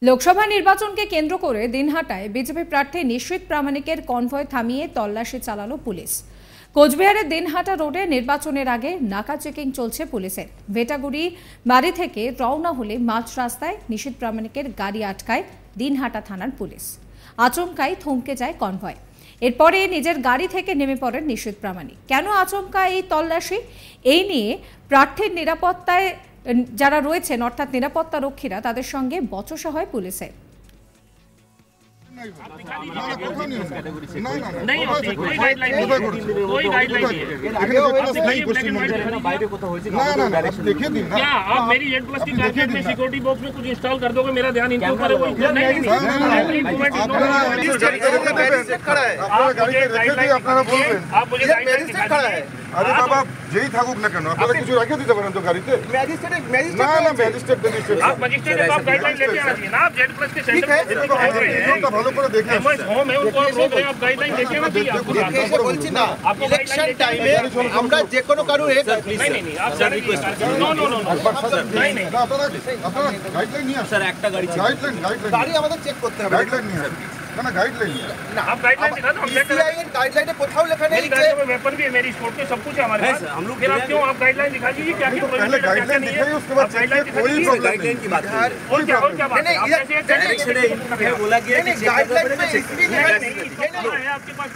লোকসভা নির্বাচনকে কেন্দ্র করে দিনহাটায় বিজেপি প্রার্থী নিশীথ প্রামাণিকের কনভয় থামিয়ে তল্লাশি চালালো পুলিশ। কোচবিহারের দিনহাটা রোডে নির্বাচনের আগে নাকা চেকিং চলছে পুলিশের। ভেটাগুড়ি বাড়ি থেকে রওনা হলে মাঝ রাস্তায় নিশীথ প্রামাণিকের গাড়ি আটকায় দিনহাটা থানার পুলিশ। আচমকাই থমকে যায় কনভয়। এরপরে নিজের গাড়ি থেকে নেমে পড়েন নিশীথ প্রামাণিক। কেন আচমকা এই তল্লাশি, এই নিয়ে প্রার্থীর নিরাপত্তায় যারা রয়েছেন অর্থাৎ নিরাপত্তা রক্ষীরা তাদের সঙ্গে বচসা হয় পুলিশের। अरे बाबा যেই থাকুক না কেন আপনারা কিছু রেখে দিতে পারেন তো গাড়িতে। ম্যাজিস্ট্রেট ভালো করে দেখে ইলেকশন টাইমে আমরা যে কোনো কারো আপনারা গাইডলাইন নিয়ে স্যার একটা গাড়ি আমাদের চেক করতে হবে। गाइडलाइन नहीं है ना, गाइडलाइन ना आप गाइडलाइन दिखा दो, हम चेक करें। गाइडलाइन कोথাও লেখা নেই मेरी गाड़ी में वेपन भी है, मेरी स्पोर्ट में सब कुछ है हमारे पास। हम लोग फिर आप क्यों आप गाइडलाइन दिखा दीजिए क्या क्या पहले गाइडलाइन दिखाइए उसके बाद गाइडलाइन कोई गाइडलाइन की बात है। और क्या बात है? आप डायरेक्शन है बोला गया कि गाइडलाइन में इसलिए है आपके पास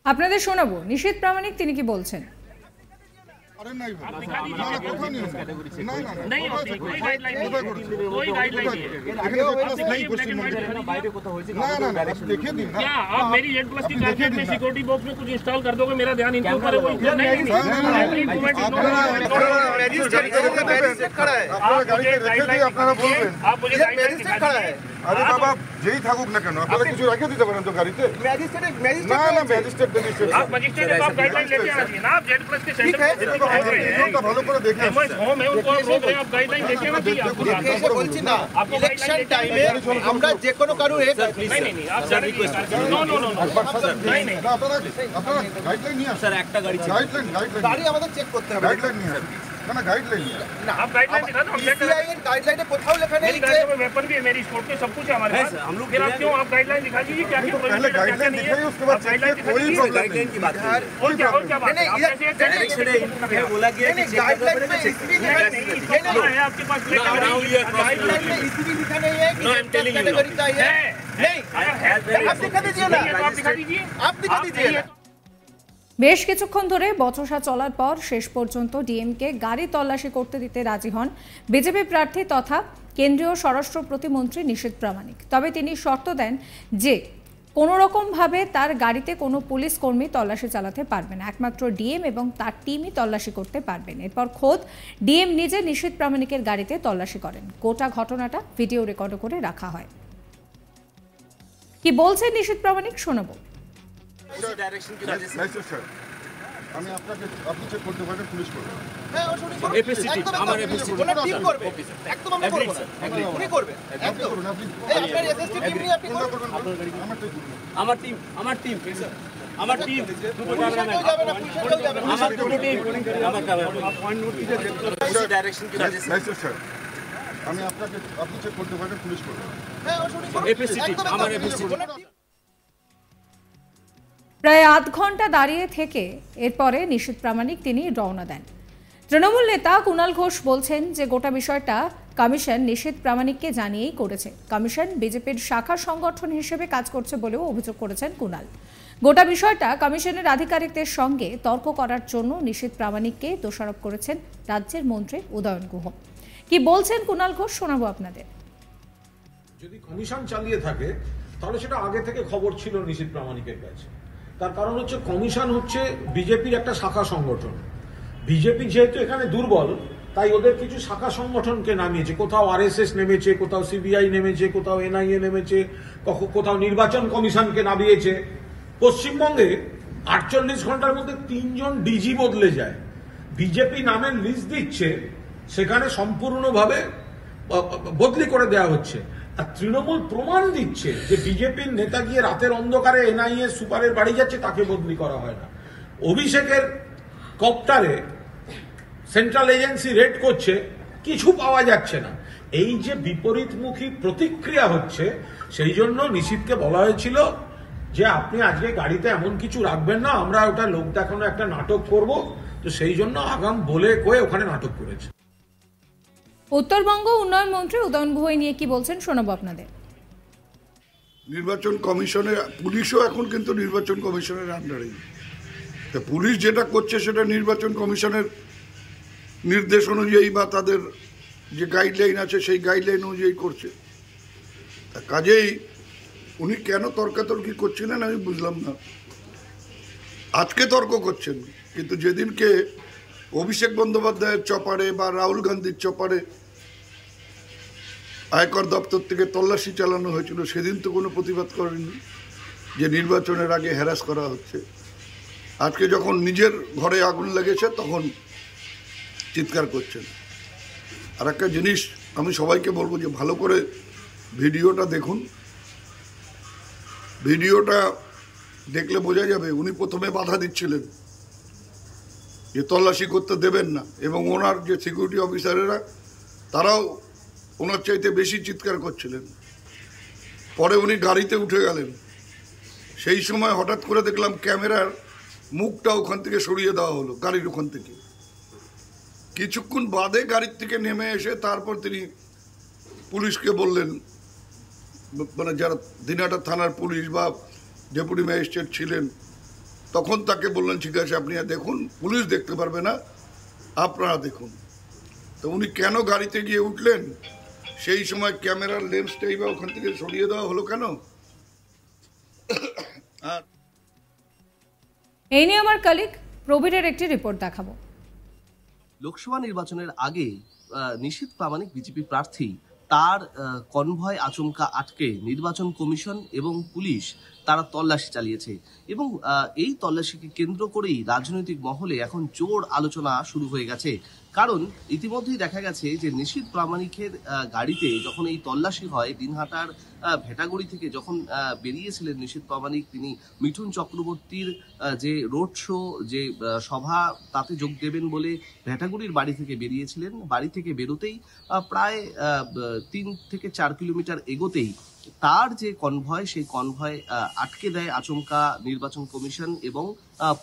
আপনাদের শোনাবো নিশীথ প্রামাণিক তিনি কি বলছেন। अरे नहीं ना कोথাও नहीं ना नहीं होती कोई गाइडलाइन नहीं, कोई गाइडलाइन नहीं है। এখানে नहीं क्वेश्चन বাইরে কোথাও হয়েছে ना देखिए दिन ना क्या आप मेरी Z+ की कार में सिक्योरिटी बॉक्स में कुछ इंस्टॉल कर दोगे, मेरा ध्यान इनके ऊपर है वो नहीं मैजिस्ट्रेट खड़ा है। আপনারা গাড়িতে রেখে দিয়ে আপনারা বলবেন। आप मुझे गाइडलाइन दिखा खड़ा है। আরে বাবা যেই থাকুক না কেন আপনারা কিছু রেখে দিতে পারেন তো গাড়িতে। मैजिस्ट्रेट না ম্যাজিস্ট্রেট आप मजिस्ट्रेट आप गाइडलाइन लेके आना चाहिए ना। आप Z+ के सेंटर ভালো করে দেখে होम है उनको रोक रहे हैं, आप गाइडलाइन लेके आना चाहिए आपको। এসে বলছি না ইলেকশন টাইমে আমরা যে কোনো কারো नहीं आप sir request no no no नहीं আপনারা গাইডলাइन নিয়ে স্যার একটা গাড়ি আমাদের চেক করতে হবে। गाइडलाइन नहीं है ना, गाइडलाइन नहीं है ना आप गाइडलाइन दिखा दो, हम चेक करें। गाइडलाइन कोথাও লেখा নেই मेरी गाड़ी में वेपन भी है, मेरी स्पोर्ट में सब कुछ है हमारे पास। हम लोग फिर आप क्यों आप गाइडलाइन दिखा दीजिए क्या क्या पहले गाइडलाइन दिखाइए उसके बाद कोई गाइडलाइन की बात है। और क्या बात है? आप कैसे डायरेक्शन है बोला गया कि गाइडलाइन में इसलिए है आपके पास गाइडलाइन में इसलिए लिखा नहीं है कि कैटेगरी का है। नहीं आप दिखा दीजिए ना, आप दिखा दीजिए, आप दिखा दीजिए। বেশ কিছুক্ষণ ধরে বচসা চলার পর শেষ পর্যন্ত ডিএমকে গাড়ি তল্লাশি করতে দিতে রাজি হন বিজেপি প্রার্থী তথা কেন্দ্রীয় স্বরাষ্ট্র প্রতিমন্ত্রী নিশীথ প্রামাণিক। তবে তিনি শর্ত দেন যে কোনো রকমভাবে তার গাড়িতে কোনো পুলিশ কর্মী তল্লাশি চালাতে পারবে না, একমাত্র ডিএম এবং তার টিমই তল্লাশি করতে পারবেন। এরপর খোদ ডিএম নিজে নিশীথ প্রামাণিকের গাড়িতে তল্লাশি করেন। গোটা ঘটনাটা ভিডিও রেকর্ড করে রাখা হয়। কি বলছেন নিশীথ প্রামাণিক শোনাবো। আমি আপনাকে আপনি চেক করতে পারেন, পুলিশ করবে। হ্যাঁ এপিসিটি আমার এপিসিটি কোন টিম করবে, একদম আমরা করব না, উনি করবে একদম। এই আপনার এসএসটি টিম নিয়ে আপনি করবেন। আমার টিম স্যার আমার টিম দুটো ক্যামেরাম্যান যাবে না, পুলিশ যাবে না, আমার দুটো টিম আমার ক্যামেরা পয়েন্ট নোট দিতে ডাইরেকশন কি স্যার আমি আপনাকে আপনি চেক করতে পারেন, পুলিশ করবে। হ্যাঁ এপিসিটি আমার এপিসিটি প্রায় আধ ঘন্টা দাঁড়িয়ে থেকে এরপরে নিশীথ প্রামাণিক তিনি রওনা দেন। তৃণমূল নেতা কুণাল ঘোষ বলছেন যে গোটা বিষয়টা কমিশন নিশীথ প্রামাণিককে জানিয়েই করেছে। কমিশন বিজেপির শাখা সংগঠন হিসেবে কাজ করছে বলেও অভিযোগ করেছেন কুণাল। গোটা বিষয়টা কমিশনের আধিকারিকদের সঙ্গে তর্ক করার জন্য নিশীথ প্রামাণিককে দোষারোপ করেছেন রাজ্যের মন্ত্রী উদয়ন গুহ। কি বলছেন কুণাল ঘোষ শোনাবো আপনাদের। যদি কমিশন চালিয়ে থাকে তাহলে সেটা আগে থেকে খবর ছিল নিশীথ প্রামাণিকের কাছে। তার কারণ হচ্ছে কমিশন হচ্ছে বিজেপির একটা শাখা সংগঠন। বিজেপি যেহেতু এখানে দুর্বল তাই ওদের কিছু শাখা সংগঠনকে নামিয়েছে। কোথাও আরএসএস নেমেছে, কোথাও সিবিআই নেমেছে, কোথাও এনআইএ নেমেছে, কোথাও নির্বাচন কমিশনকে নামিয়েছে। পশ্চিমবঙ্গে 48 ঘন্টার মধ্যে 3 জন ডিজি বদলে যায়। বিজেপি নামের লিস্ট দিচ্ছে, সেখানে সম্পূর্ণভাবে বদলি করে দেওয়া হচ্ছে। আর তৃণমূল প্রমাণ দিচ্ছে যে বিজেপির নেতা গিয়ে রাতের অন্ধকারে এনআইএ সুপারের বাড়ি যাচ্ছে, তাকে বদলি করা হয় না। অভিষেকের কপ্টারে সেন্ট্রাল এজেন্সি রেড করছে, কিছু পাওয়া যাচ্ছে না। এই যে বিপরীতমুখী প্রতিক্রিয়া হচ্ছে, সেই জন্য নিশীথকে বলা হয়েছিল যে আপনি আজকে গাড়িতে এমন কিছু রাখবেন না, আমরা ওটা লোক দেখানো একটা নাটক করব। তো সেই জন্য আগাম বলে কয়ে ওখানে নাটক করেছে। উত্তরবঙ্গ উন্নয়ন মন্ত্রী উদয়ন গুহ নিয়ে কি বলছেন শোনাবো আপনাদের। নির্বাচন কমিশনের পুলিশও এখন কিন্তু নির্বাচন কমিশনের আন্ডারেই। তা পুলিশ যেটা করছে সেটা নির্বাচন কমিশনের নির্দেশ অনুযায়ী বা তাদের যে গাইডলাইন আছে সেই গাইডলাইন অনুযায়ী করছে। তা কাজেই উনি কেন তর্কাতর্কি করছিলেন আমি বুঝলাম না। আজকে তর্ক করছেন, কিন্তু যেদিনকে অভিষেক বন্দ্যোপাধ্যায়ের চপারে বা রাহুল গান্ধীর চপারে আয়কর দপ্তর থেকে তল্লাশি চালানো হয়েছিল, সেদিন তো কোনো প্রতিবাদ করেননি যে নির্বাচনের আগে হ্যারাস করা হচ্ছে। আজকে যখন নিজের ঘরে আগুন লেগেছে তখন চিৎকার করছেন। আর একটা জিনিস আমি সবাইকে বলবো যে ভালো করে ভিডিওটা দেখুন। ভিডিওটা দেখলে বোঝা যাবে উনি প্রথমে বাধা দিচ্ছিলেন যে তল্লাশি করতে দেবেন না, এবং ওনার যে সিকিউরিটি অফিসারেরা তারাও ওনার চাইতে বেশি চিৎকার করছিলেন। পরে উনি গাড়িতে উঠে গেলেন, সেই সময় হঠাৎ করে দেখলাম ক্যামেরার মুখটা ওখান থেকে সরিয়ে দেওয়া হলো গাড়ির ওখান থেকে। কিছুক্ষণ বাদে গাড়ির থেকে নেমে এসে তারপর তিনি পুলিশকে বললেন, মানে যারা দিনহাটা থানার পুলিশ বা ডেপুটি ম্যাজিস্ট্রেট ছিলেন, তখন তাকে বললেন ঠিক আছে আপনি দেখুন, পুলিশ দেখতে পারবে না, আপনারা দেখুন। তো উনি কেন গাড়িতে গিয়ে উঠলেন, সেই সময় ক্যামেরার লেন্সটাই বা ওখান থেকে সরিয়ে দেওয়া হলো কেন? আর এই নিয়ে আমার কলিগ প্রবীরের একটি রিপোর্ট দেখাবো। লোকসভা নির্বাচনের আগে নিশীথ প্রামাণিক বিজেপি প্রার্থী তার কনভয় আচমকা আটকে নির্বাচন কমিশন এবং পুলিশ তারা তল্লাশি চালিয়েছে, এবং এই তল্লাশিকে কেন্দ্র করেই রাজনৈতিক মহলে এখন জোর আলোচনা শুরু হয়ে গেছে। কারণ ইতিমধ্যেই দেখা গেছে যে নিশীথ প্রামাণিকের গাড়িতে যখন এই তল্লাশি হয়, দিনহাটার ভেটাগুড়ি থেকে যখন বেরিয়েছিলেন নিশীথ প্রামাণিক, তিনি মিঠুন চক্রবর্তীর যে রোড শো, যে সভা, তাতে যোগ দেবেন বলে ভেটাগুড়ির বাড়ি থেকে বেরিয়েছিলেন। বাড়ি থেকে বেরোতেই প্রায় 3 থেকে 4 কিলোমিটার এগোতেই তার যে কনভয়, সেই কনভয় আটকে দেয় আচমকা নির্বাচন কমিশন এবং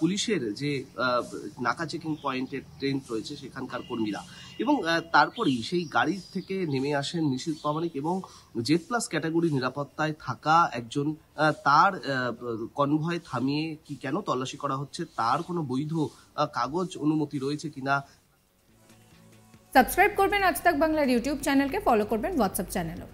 পুলিশের যে নাকা চেকিং পয়েন্টের ট্রেন রয়েছে সেখানকার কর্মীরা। এবং তারপরেই সেই গাড়ি থেকে নেমে আসেন নিশীথ প্রামাণিক এবং Z+ ক্যাটাগরি নিরাপত্তায় থাকা একজন, তার কনভয় থামিয়ে কি কেন তল্লাশি করা হচ্ছে, তার কোনো বৈধ কাগজ অনুমতি রয়েছে কিনা। সাবস্ক্রাইব করবেন আজ তাক বাংলার ইউটিউব চ্যানেলকে, ফলো করবেন হোয়াটসঅ্যাপ চ্যানেলও।